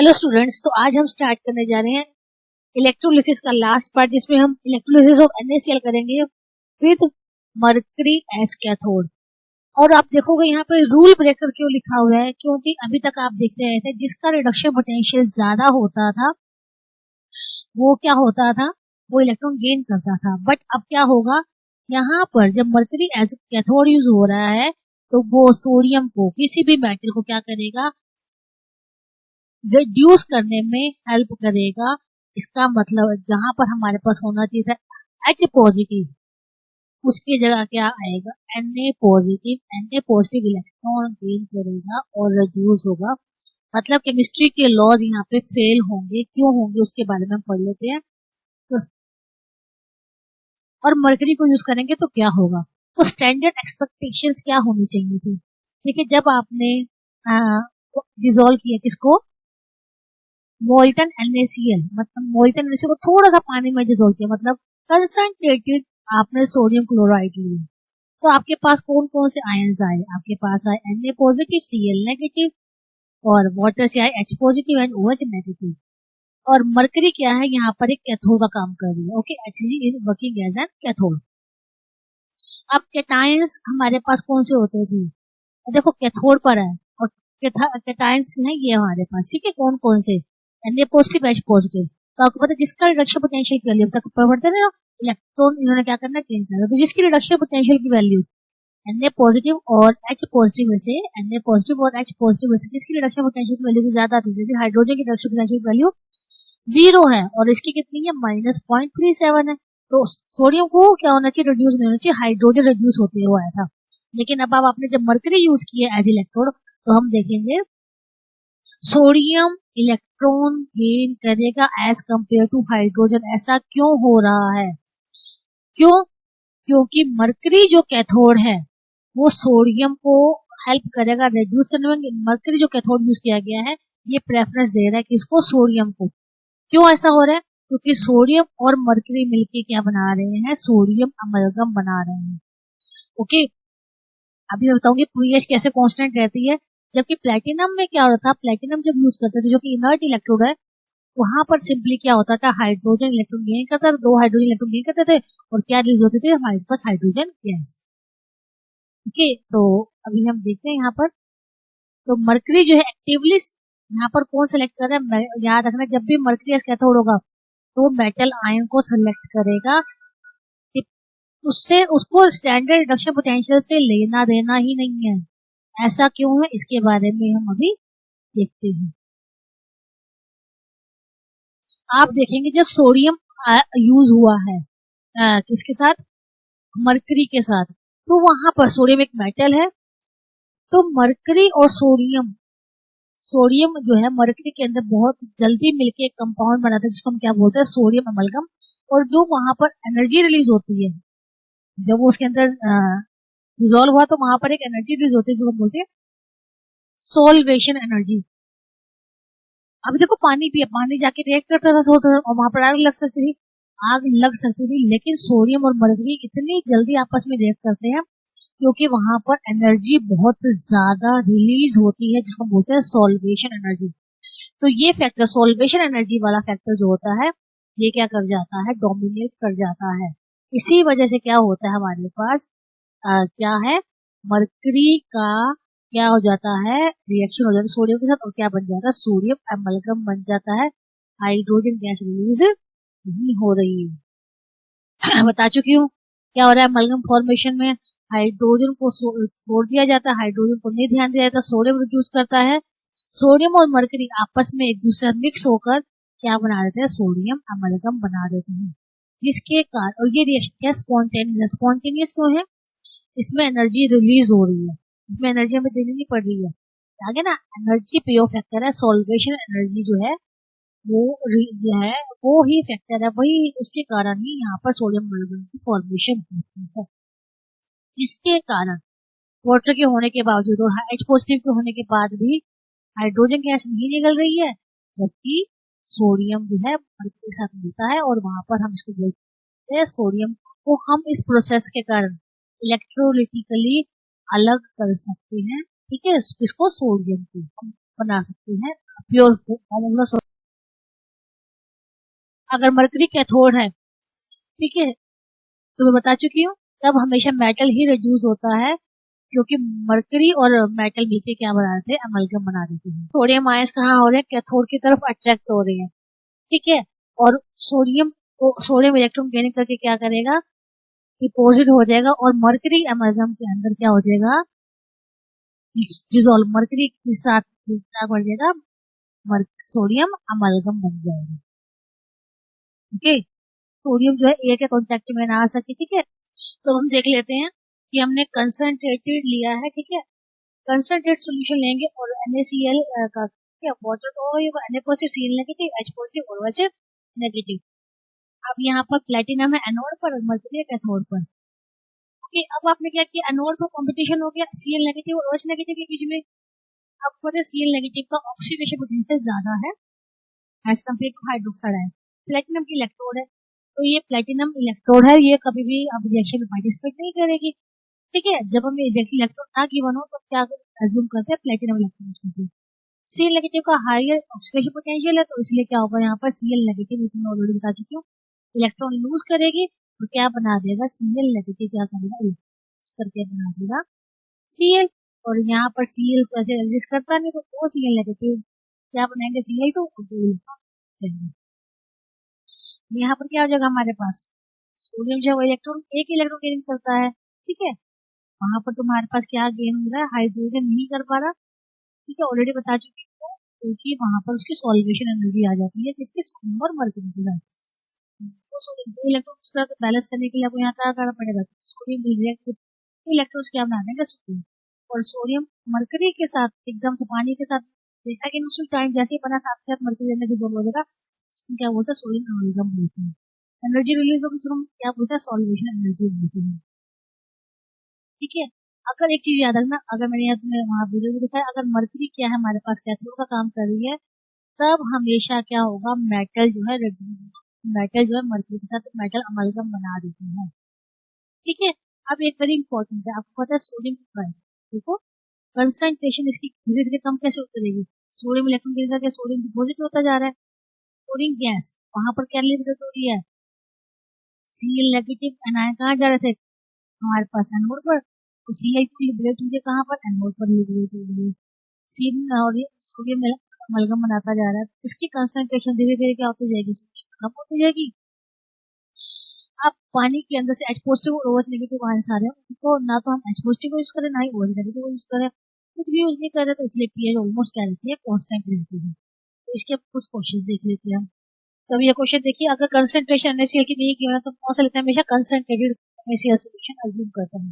Hello students, तो आज हम स्टार्ट करने जा रहे हैं इलेक्ट्रोलिसिस का लास्ट पार्ट, जिसमें हम इलेक्ट्रोलिसिस ऑफ NaCl करेंगे विद मर्करी एज कैथोड। और आप देखोगे यहाँ पे रूल ब्रेकर क्यों लिखा हुआ है, क्योंकि अभी तक आप देख रहे थे जिसका रिडक्शन पोटेंशियल ज्यादा होता था वो क्या होता था, वो इलेक्ट्रॉन गेन करता था। बट अब क्या होगा, यहाँ पर जब मर्करी एज कैथोड यूज हो रहा है तो वो सोडियम को, किसी भी मेटल को क्या करेगा, रिड्यूस करने में हेल्प करेगा। इसका मतलब जहां पर हमारे पास होना चाहिए था H पॉजिटिव, उसकी जगह क्या आएगा Na positive. Na positive electron gain करेगा और रिड्यूस होगा। मतलब केमिस्ट्री के लॉज यहाँ पे फेल होंगे। क्यों होंगे उसके बारे में हम पढ़ लेते हैं। और मरकरी को यूज करेंगे तो क्या होगा, तो स्टैंडर्ड एक्सपेक्टेशंस क्या होनी चाहिए थी। देखिए, जब आपने डिसॉल्व किया किसको, मोल्टन NaCl, मतलब मोल्टन NaCl को थोड़ा सा पानी में डिसॉल्व किया, मतलब कंसंट्रेटेड आपने सोडियम क्लोराइड लिया, तो आपके पास कौन कौन से आयंस आए, आपके पास आए Na पॉजिटिव, Cl नेगेटिव, और वाटर से आए H positive and OH negative. और मरकरी क्या है, यहाँ पर एक कैथोड का काम कर रही है। Okay, Hg is working as an cathode. अब कैटायंस हमारे पास कौन से होते थे, देखो कैथोड पर है, और कैटायंस है ये हमारे पास, ठीक है, कौन कौन से, Na पॉजिटिव H पॉजिटिव। तो आपको पता है जिसका रिडक्शन पोटेंशियल की वैल्यू तक पढ़ते हैं ना, इलेक्ट्रॉन इन्होंने क्या करना, गेन करना। तो जिसकी रिडक्शन पोटेंशियल की वैल्यू Na पॉजिटिव और H पॉजिटिव में से, Na पॉजिटिव और H पॉजिटिव में से जिसकी रिडक्शन पोटेंशियल की वैल्यू ज्यादा थी, जैसे हाइड्रोजन की रिडक्शन पोटेंशियल की वैल्यू 0 है और इसकी कितनी है, -0.37 है। तो सोडियम को क्या होना चाहिए, रिड्यूस नहीं होना चाहिए, हाइड्रोजन रिड्यूस होते हुए आया था। लेकिन अब आपने जब मरकरी यूज किया एज इलेक्ट्रोड, तो हम देखेंगे सोडियम इलेक्ट्रॉन गेन करेगा एज कंपेयर टू हाइड्रोजन। ऐसा क्यों हो रहा है, क्यों, क्योंकि मरकरी जो कैथोड है वो सोडियम को हेल्प करेगा रिड्यूस करने में। मरकरी जो कैथोड यूज किया गया है ये प्रेफरेंस दे रहा है किसको, सोडियम को। क्यों ऐसा हो रहा है, क्योंकि सोडियम और मरकरी मिलके क्या बना रहे हैं, सोडियम अमलगम बना रहे हैं। ओके, अभी मैं बताऊंगी pH कैसे कांस्टेंट रहती है। जबकि प्लेटिनम में क्या होता था, प्लेटिनम जब यूज करते थे जो कि इनर्ट इलेक्ट्रोड है, वहां पर सिंपली क्या होता था, हाइड्रोजन इलेक्ट्रॉन गेन करता था, 2 हाइड्रोजन इलेक्ट्रॉन गेन करते थे और क्या रिलीज होते थे, हमारे पास हाइड्रोजन गैस। ओके, तो अभी हम देखते हैं यहाँ पर, तो मरकरी जो है एक्टिवली यहाँ पर कौन सेलेक्ट कर रहा है, याद रखना जब भी मरकरी एज कैथोड होगा तो मेटल आयन को सेलेक्ट करेगा, उससे उसको स्टैंडर्ड रिडक्शन पोटेंशियल से लेना देना ही नहीं है। ऐसा क्यों है, इसके बारे में हम अभी देखते हैं। आप देखेंगे जब सोडियम यूज हुआ है किसके साथ, मरकरी के साथ, तो वहां पर सोडियम एक मेटल है, तो मरकरी और सोडियम, सोडियम जो है मरकरी के अंदर बहुत जल्दी मिलके एक कंपाउंड बनाता है जिसको हम क्या बोलते हैं, सोडियम अमलगम। और जो वहां पर एनर्जी रिलीज होती है जब वो उसके अंदर डिसॉल्व हुआ, तो वहां पर एक एनर्जी रिलीज होती है जो हम बोलते हैं सोल्वेशन एनर्जी। अभी देखो पानी भी, पानी जाके रिएक्ट करता था और वहां पर आग लग सकती थी, आग लग सकती थी, लेकिन सोडियम और मरकरी इतनी जल्दी आपस में रिएक्ट करते हैं क्योंकि वहां पर एनर्जी बहुत ज्यादा रिलीज होती है जिसको बोलते हैं सोल्वेशन एनर्जी। तो ये फैक्टर, सोल्वेशन एनर्जी वाला फैक्टर जो होता है, ये क्या कर जाता है, डोमिनेट कर जाता है। इसी वजह से क्या होता है, हमारे पास क्या है, मरकरी का क्या हो जाता है, रिएक्शन हो जाता है सोडियम के साथ, और क्या बन जाता है, सोडियम अमलगम बन जाता है, हाइड्रोजन गैस रिलीज नहीं हो रही है। बता चुकी हूँ क्या हो रहा है, अमलगम फॉर्मेशन में हाइड्रोजन को छोड़ दिया जाता है, हाइड्रोजन को नहीं ध्यान दिया जाता, सोडियम रिड्यूस करता है, सोडियम और मरकरी आपस में एक दूसरे मिक्स होकर क्या बना देते हैं, सोडियम अमलगम बना देते हैं, जिसके कारण, और ये रिएक्शन क्या स्पॉन्टेनियस, स्पॉन्टेनियस क्यों है, इसमें एनर्जी रिलीज हो रही है, इसमें एनर्जी हमें देनी नहीं पड़ रही है, आगे ना एनर्जी पे फैक्टर है, सॉल्वेशन एनर्जी जो है वो जो है वो ही फैक्टर है, वही उसके कारण ही यहाँ पर सोडियम अमलगम की फॉर्मेशन होती है, जिसके कारण वाटर के होने के बावजूद और H पॉजिटिव के होने के बाद भी हाइड्रोजन गैस नहीं निकल रही है, जबकि सोडियम जो है मरकरी के साथ मिलता है, और वहां पर हम इसको बोलते हैं, सोडियम को हम इस प्रोसेस के कारण इलेक्ट्रोलिटिकली अलग कर सकते हैं, ठीक है, इसको सोडियम को हम बना सकते हैं प्योर फॉर्म ऑफ द। अगर मरकरी कैथोड है, ठीक है, तो मैं बता चुकी हूँ, तब हमेशा मेटल ही रिड्यूस होता है, क्योंकि मरकरी और मेटल मिलके क्या बना देते हैं, अमलगम बना देते हैं। सोडियम आयंस कहाँ हो रहे हैं, कैथोड की तरफ अट्रैक्ट हो रहे हैं, ठीक है, और सोडियम इलेक्ट्रॉन गेनिंग करके क्या करेगा, डिपोजिट हो जाएगा, और मरकरी अमलगम के अंदर क्या हो जाएगा, डिसॉल्व, मरकरी के साथ क्या बढ़ जाएगा, सोडियम अमलगम बन जाएगा। ओके, सोडियम जो है एयर के कॉन्टेक्ट में ना आ सके, ठीक है। तो हम देख लेते हैं कि हमने कंसंट्रेटेड लिया है, ठीक है, कंसंट्रेट सॉल्यूशन लेंगे और NaCl का क्या वाटर तो होगा, Na positive Cl negative, H positive और OH नेगेटिव। अब यहाँ पर प्लेटिनम है एनोड पर और मरकरी है कैथोड पर। ओके, अब आपने क्या किया, एनोड पर कंपटीशन हो गया Cl नेगेटिव और OH नेगेटिव के बीच में। अब पता है Cl नेगेटिव का ऑक्सीडेशन पोटेंशियल ज्यादा है एज कम्पेयर टू हाइड्रोक्साइड है, प्लेटिनम की इलेक्ट्रोड है, तो ये प्लेटिनम इलेक्ट्रोड है, ये कभी भी अब रिएक्शन में पार्टिसिपेट नहीं करेगी, ठीक है। जब हमें इलेक्ट्रोड ना गिवन हो तो क्या अज्यूम करते हैं, प्लेटिनम इलेक्ट्रोड करते हैं। Cl नेगेटिव का हायर ऑक्सीडेशन पोटेंशियल है, तो इसलिए क्या होगा, यहाँ पर Cl नेगेटिव, मैं ऑलरेडी बता चुकी हूँ, इलेक्ट्रॉन लूज करेगी तो क्या बना देगा, Cl नेगेटिव क्या करेगा, लूज करके बना देगा Cl, और यहाँ पर Cl तो ऐसे एग्जिस्ट करता नहीं, तो दो Cl नेगेटिव क्या बनाएंगे, Cl2 और दो इलेक्ट्रॉन। यहाँ पर क्या हो जाएगा हमारे पास, सोडियम जो है इलेक्ट्रॉन एक इलेक्ट्रॉन गेन करता है, ठीक है, वहां पर तुम्हारे पास क्या गेन हो रहा है, हाइड्रोजन नहीं कर पा रहा, ठीक है, ऑलरेडी बता चुकी हूँ, क्योंकि वहां पर उसकी सॉल्वेशन एनर्जी आ जाती है, जिसकी सोडियम और मरकरी की है। तो सोडियम दो इलेक्ट्रॉन उसका बैलेंस करने के लिए आपको यहाँ क्या करना पड़ेगा, सोडियम रिएक्ट इलेक्ट्रॉन्स क्या बना देंगे, सोडियम, और सोडियम मरकरी के साथ एकदम से पानी के साथ देखा कि उसी टाइम जैसे ही बना साथ साथ मरकरी लेने की जरूरत हो जाएगा, इसको क्या बोलते हैं, सोडियम अमलगम बोलते हैं। एनर्जी रिलीज होगी जिसको हम क्या बोलते हैं, सॉल्वेशन एनर्जी बोलते हैं, ठीक है। अगर एक चीज याद रखना, अगर मैंने यहाँ तुम्हें वहां वीडियो में दिखाया, अगर मरकरी क्या है हमारे पास कैथोड का काम कर रही है, तब हमेशा क्या होगा, मेटल जो है मेटल जो है मरकरी के साथ मेटल अमलगम बना देते हैं, ठीक है। अब एक वेरी इंपॉर्टेंट है, आपको पता है सोडियम का, देखो कंसंट्रेशन इसकी धीरे धीरे कम कैसे उतरेगी, सोडियम इलेक्ट्रॉन गिर करके सोडियम डिपोजिट होता जा रहा है, सोडियम गैस वहां पर क्या लिबरेट हो रही है, Cl नेगेटिव एनायन कहाँ जा रहे थे, हमारे पास एनोड पर, तो Cl2 लिबरेट हुई कहाँ पर, एनोड पर लिबरेट हो गई, Cl और सोडियम अमलगम बनाता जा रहा है, इसकी कंसंट्रेशन धीरे धीरे क्या होती जाएगी, कम होती जाएगी। अब पानी के अंदर से H पॉजिटिव और OH नेगेटिव आयंस आ रहे हैं, उनको ना तो हम H पॉजिटिव यूज करें, ना ही OH नेगेटिव यूज करें, कुछ भी यूज नहीं कर रहे, तो इसलिए pH ऑलमोस्ट क्या रहती है, कांस्टेंट रहती है। तो इसके कुछ क्वेश्चंस देख लेते हैं। तो ये क्वेश्चन देखिए, अगर कंसंट्रेशन NaCl की नहीं गिवन है, तो कौन सा लेते हैं, हमेशा कंसंट्रेटेड NaCl सॉल्यूशन अज्यूम करते हैं।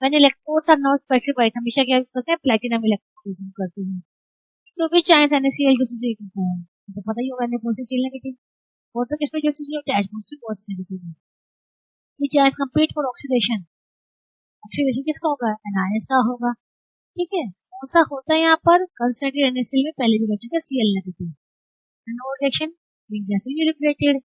When electrodes are not specified, हमेशा क्या यूज करते हैं, प्लैटिनम इलेक्ट्रोड अज्यूम करते हैं। तो विच आयंस NaCl डिसोसिएट होता है, तो पता ही होगा, Na पॉजिटिव Cl नेगेटिव, और तो किसमें डिसोसिएट है, H positive OH negative. Which ions compete for oxidation, oxidation किसका होगा, एनायंस का होगा, ठीक है। कौन सा होता है यहाँ पर, कंसंट्रेटेड NaCl में पहले भी बच्चे Cl negative, anode reaction gas liberated,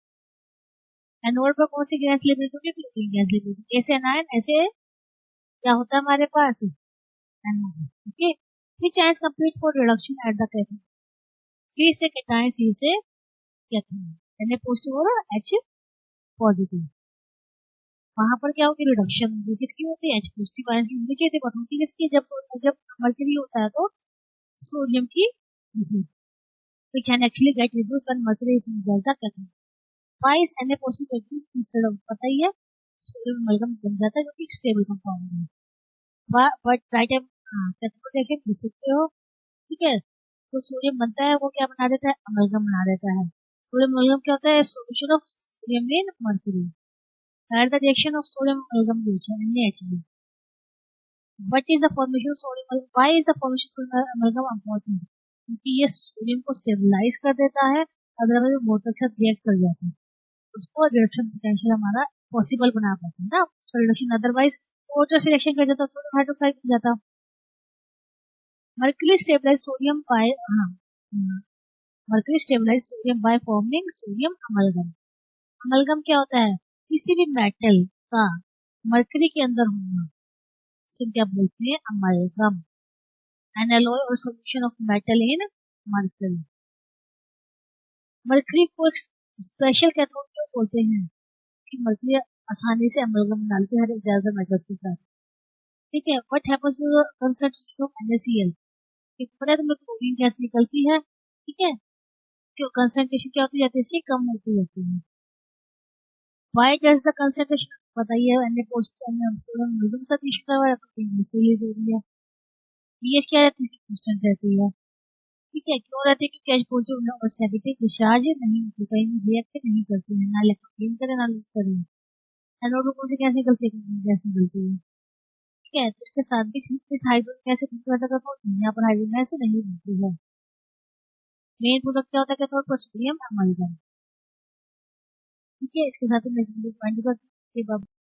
anode पर कौन सी गैस लिबरेट होगी, क्लोरीन गैस लिबरेट, ऐसे एनायन ऐसे क्या होता है हमारे पास, anode, okay. Which ions complete for reduction at the cathode, C से कैटायन, C से कैथोड, Na पॉजिटिव होगा, H पॉजिटिव, वहां पर क्या होगी, रिडक्शन होगी, किसकी होती है, H पॉजिटिव आयंस की होनी चाहिए, बट होती किसकी, जब मर्क्यूरी होता है तो सोडियम की, which can actually get reduced when mercury is inside the cathode. Why is Na positive reduced instead of, पता ही है, सोडियम अमलगम बन जाता है, जो कि स्टेबल कंपाउंड है, बट राइट टाइम, कैथोड देखें देख सकते हो, ठीक है। तो सोडियम बनता है, वो क्या बना देता है, अमलगम बना देता है। सोडियम अमलगम क्या होता है, solution of sodium in mercury, at the reaction of sodium amalgam reaction NaHg। What is the formation of sodium? Why is the formation of sodium amalgam important? क्योंकि ये सोडियम को stabilise कर देता है, अगर हम वाटर के साथ रिएक्ट कर जाते हैं, उसको रिडक्शन पोटेंशियल हमारा पॉसिबल बना पाते हैं ना, उसका रिडक्शन, अदरवाइज वाटर से रिएक्शन कर जाता, सोडियम हाइड्रोक्साइड बन जाता। Mercury stabilize sodium by, mercury stabilize sodium by forming sodium amalgam. Amalgam क्या होता है, किसी भी मेटल का मर्क्यूरी के अंदर होना, इसे क्या बोलते हैं, अमलगम, एन एलॉय और solution of metal in mercury. Mercury को एक स्पेशल कैथोड क्यों बोलते हैं? कि मरकरी आसानी से अमलगम डाल के हर एक ज्यादा मेटल्स के साथ। ठीक है, what happens to the concentration of NaCl? पता है तुम्हें क्लोरीन गैस निकलती है, ठीक है, क्यों कंसंट्रेशन क्या होती जाती है इसकी, कम होती जाती है। व्हाई डज द कंसंट्रेशन, बताइए, एन पोस्ट एन साथ इशू का है इसलिए जरूरी है। पीएच क्या रहती है, कांस्टेंट रहती है। ठीक है, क्यों रहती है? क्योंकि एच पॉजिटिव और नेगेटिव डिस्चार्ज नहीं होती, कहीं रिएक्ट नहीं करती है, ना इलेक्ट्रॉन करे ना लूज करे। एनोड कौन से गैस निकलती है, गैस निकलती है। ठीक है, तो इसके साथ भी इस हाइड्रोजन गैस यहाँ पर हाइड्रोजन गैस नहीं बनती है। मेन प्रोडक्ट क्या होता है, कैथोड पर सोडियम अमाइड। ठीक है, इसके साथ में